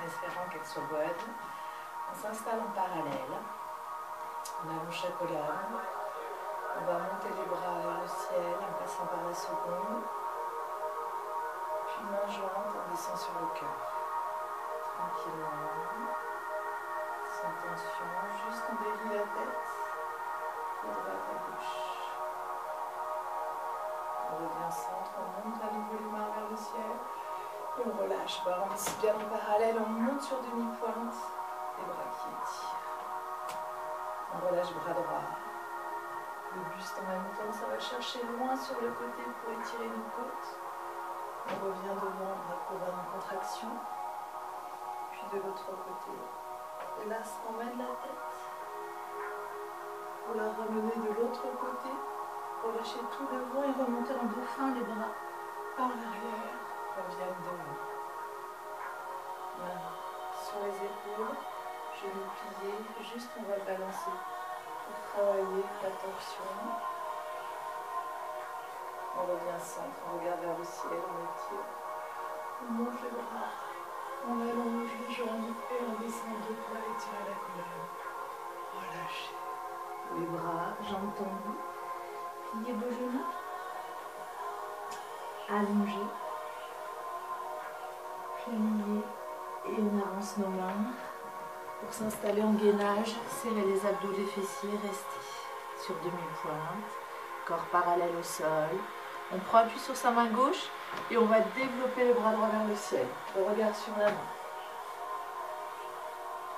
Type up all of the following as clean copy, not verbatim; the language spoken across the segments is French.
en espérant qu'elle soit bonne. On s'installe en parallèle. On allonge la colonne. On va monter les bras vers le ciel en passant par la seconde. Puis main jointe, on descend sur le cœur. Tranquillement. Sans tension. Juste on délie la tête. De droite à gauche. On revient au centre. On monte à nouveau les mains vers le ciel. Et on relâche. On est bien en parallèle. On monte sur demi-pointe. Les bras qui étirent. On relâche bras droit. Le buste en même temps, ça va chercher loin sur le côté pour étirer nos côtes. On revient devant, bras couronne en contraction. Puis de l'autre côté, l'as emmène la tête. Pour la ramener de l'autre côté. Relâcher tout devant et remonter en dauphin les bras par l'arrière. Reviennent devant. Main sur les épaules. Genoux pliés. Juste on va balancer. Travailler la torsion. On revient au centre, on regarde vers le ciel, on étire. On monte les bras, on allonge les jambes et on descend deux poils, étirer la colonne. Relâchez. Les bras, jambes tendues. Pliez vos genoux. Allongez. Pliez et on avance nos mains. Pour s'installer en gainage, serrez les abdos des fessiers, restez sur demi-pointe, corps parallèle au sol. On prend appui sur sa main gauche et on va développer le bras droit vers le ciel. Le regard sur la main.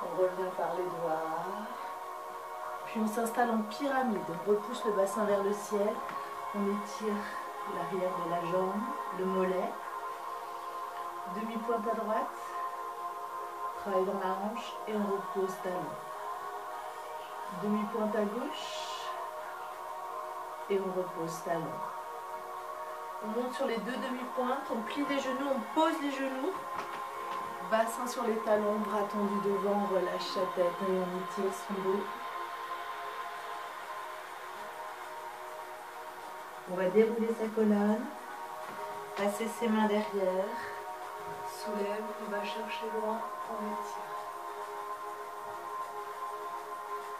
On revient par les doigts. Puis on s'installe en pyramide. On repousse le bassin vers le ciel. On étire l'arrière de la jambe, le mollet. Demi-pointe à droite. Travaille dans la hanche et on repose talon. Demi-pointe à gauche et on repose talon. On monte sur les deux demi-pointes, on plie les genoux, on pose les genoux. Bassin sur les talons, bras tendus devant, on relâche sa tête et on étire son dos. On va dérouler sa colonne, passer ses mains derrière. Soulève, on va chercher loin, on étire.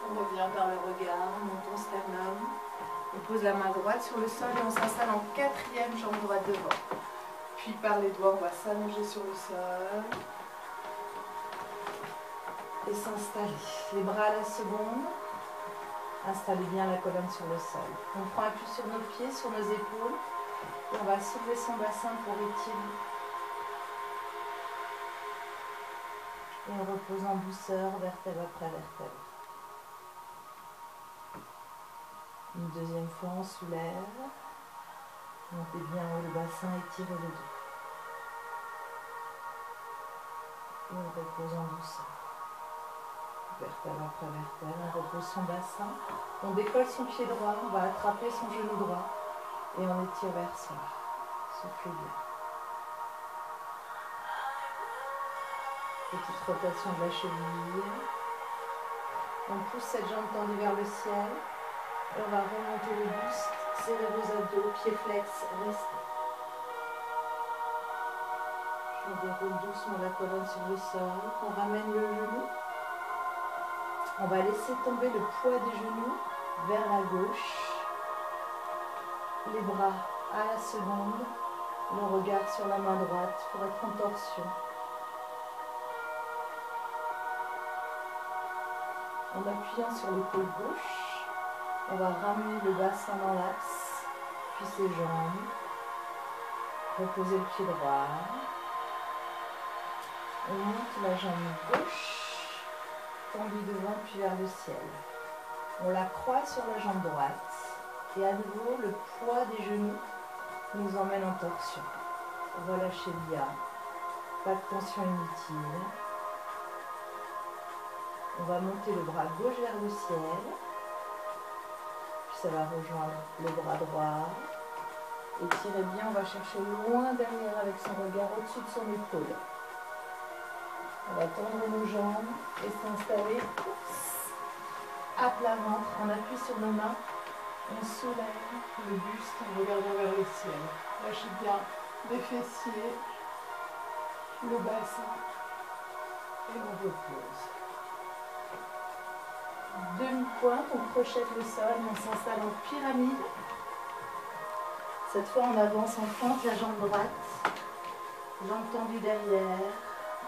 On revient par le regard, on monte au sternum. On pose la main droite sur le sol et on s'installe en quatrième jambe droite devant. Puis par les doigts, on va s'allonger sur le sol. Et s'installer. Les bras à la seconde. Installez bien la colonne sur le sol. On prend appui sur nos pieds, sur nos épaules. Et on va soulever son bassin pour étirer. Et on repose en douceur, vertèbre après vertèbre. Une deuxième fois, on soulève. Montez bien haut le bassin, étirez le dos. Et on repose en douceur. Vertèbre après vertèbre, on repose son bassin. On décolle son pied droit, on va attraper son genou droit. Et on étire vers soi. Soufflez bien. Petite rotation de la cheville. On pousse cette jambe tendue vers le ciel. Et on va remonter le buste, serrer vos abdos, pieds flex, restez. Je déroule doucement la colonne sur le sol. On ramène le genou. On va laisser tomber le poids des genoux vers la gauche. Les bras à la seconde. Le regard sur la main droite pour être en torsion. En appuyant sur l'épaule gauche, on va ramener le bassin dans l'axe, puis ses jambes. Reposez le pied droit. On monte la jambe gauche, tendue devant puis vers le ciel. On la croise sur la jambe droite. Et à nouveau, le poids des genoux nous emmène en torsion. Relâchez bien. Pas de tension inutile. On va monter le bras gauche vers le ciel. Puis ça va rejoindre le bras droit. Étirez bien, on va chercher loin derrière avec son regard au-dessus de son épaule. On va tendre nos jambes et s'installer à plat ventre. On appuie sur nos mains. On soulève le buste en regardant vers le ciel. Lâchez bien les fessiers, le bassin. Et on repose. Demi-pointe, on crochette le sol, on s'installe en pyramide. Cette fois, on avance en fente la jambe droite, jambe tendue derrière.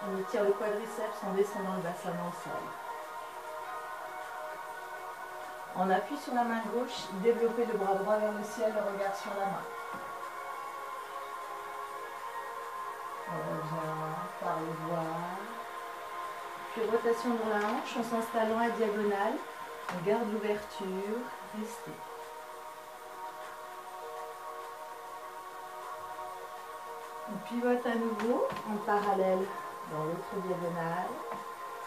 On étire le quadriceps en descendant le bassin dans le sol. On appuie sur la main gauche, développez le bras droit vers le ciel, le regard sur la main. On revient par le doigt. Puis rotation dans la hanche en s'installant à diagonale. On garde l'ouverture, restez. On pivote à nouveau en parallèle dans l'autre diagonale.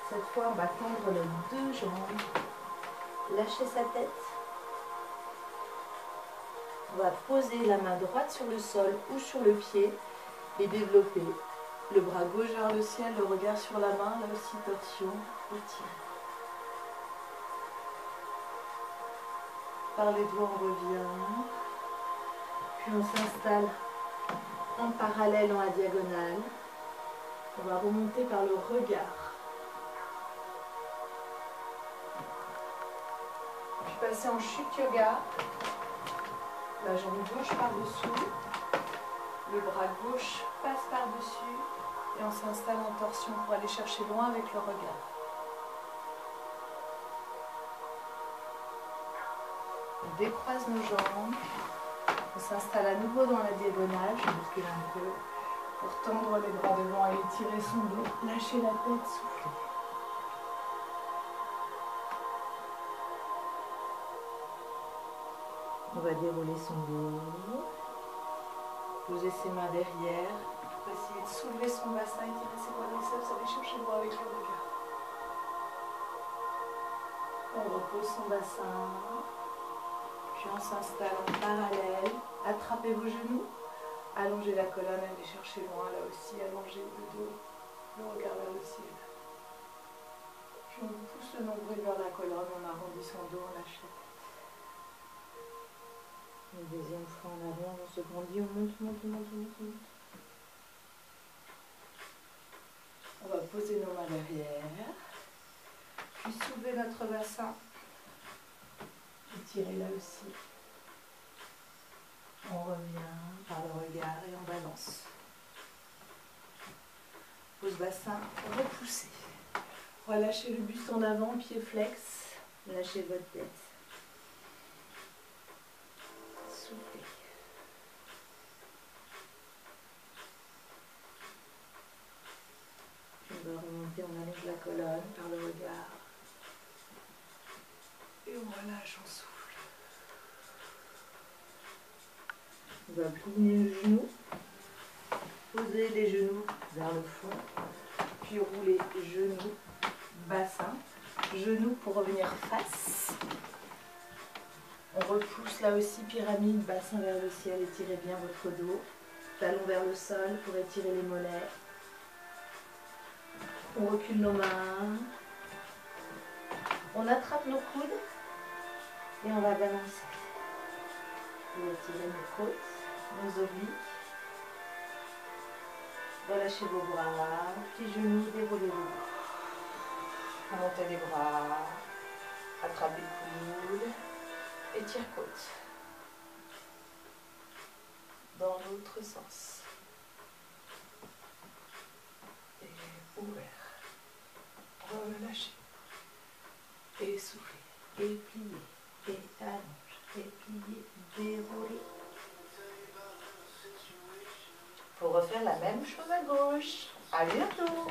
Cette fois, on va tendre les deux jambes. Lâcher sa tête. On va poser la main droite sur le sol ou sur le pied et développer le bras gauche vers le ciel, le regard sur la main, là aussi torsion, étiré. Par les doigts, on revient. Puis on s'installe en parallèle dans la diagonale. On va remonter par le regard. Puis passer en chute yoga. La jambe gauche par-dessous. Le bras gauche passe par-dessus. Et on s'installe en torsion pour aller chercher loin avec le regard. On décroise nos jambes. On s'installe à nouveau dans la diagonale. Je bouscule un peu pour tendre les bras devant et étirer son dos. Lâcher la tête, souffler. On va dérouler son dos. Poser ses mains derrière. Pour essayer de soulever son bassin, étirer ses quadriceps, aller chercher loin avec le regard. On repose son bassin. Puis on s'installe en parallèle. Attrapez vos genoux. Allongez la colonne, allez chercher loin. Là aussi, allongez le dos, le regard vers le ciel. Puis on pousse le nombril vers la colonne. On arrondit son dos, on lâche la tête. Une deuxième fois en avant, on se grandit, on monte, monte, monte, monte, monte. On va poser nos mains derrière. Puis soulever notre bassin. Étirer là aussi. On revient par le regard et on balance. Pose bassin, repoussez. Relâchez le buste en avant, pied flex. Lâchez votre tête. Soufflez. On va remonter, on allège la colonne par le regard. Et on relâche, on souffle. On va plier le genou. Poser les genoux vers le fond. Puis rouler genoux, bassin. Genoux pour revenir face. On repousse là aussi, pyramide, bassin vers le ciel. Étirez bien votre dos. Talon vers le sol pour étirer les mollets. On recule nos mains. On attrape nos coudes. Et on va balancer. Vous étirez nos côtes, nos obliques. Relâchez vos bras. Petits genoux, déroulez les bras. Montez les bras. Attrapez le coude. Étire côte. Dans l'autre sens. Et ouvert. Relâchez. Et soufflez. Et pliez. Et allonge. Et pliez. Déroulez. Pour refaire la même chose à gauche. À bientôt.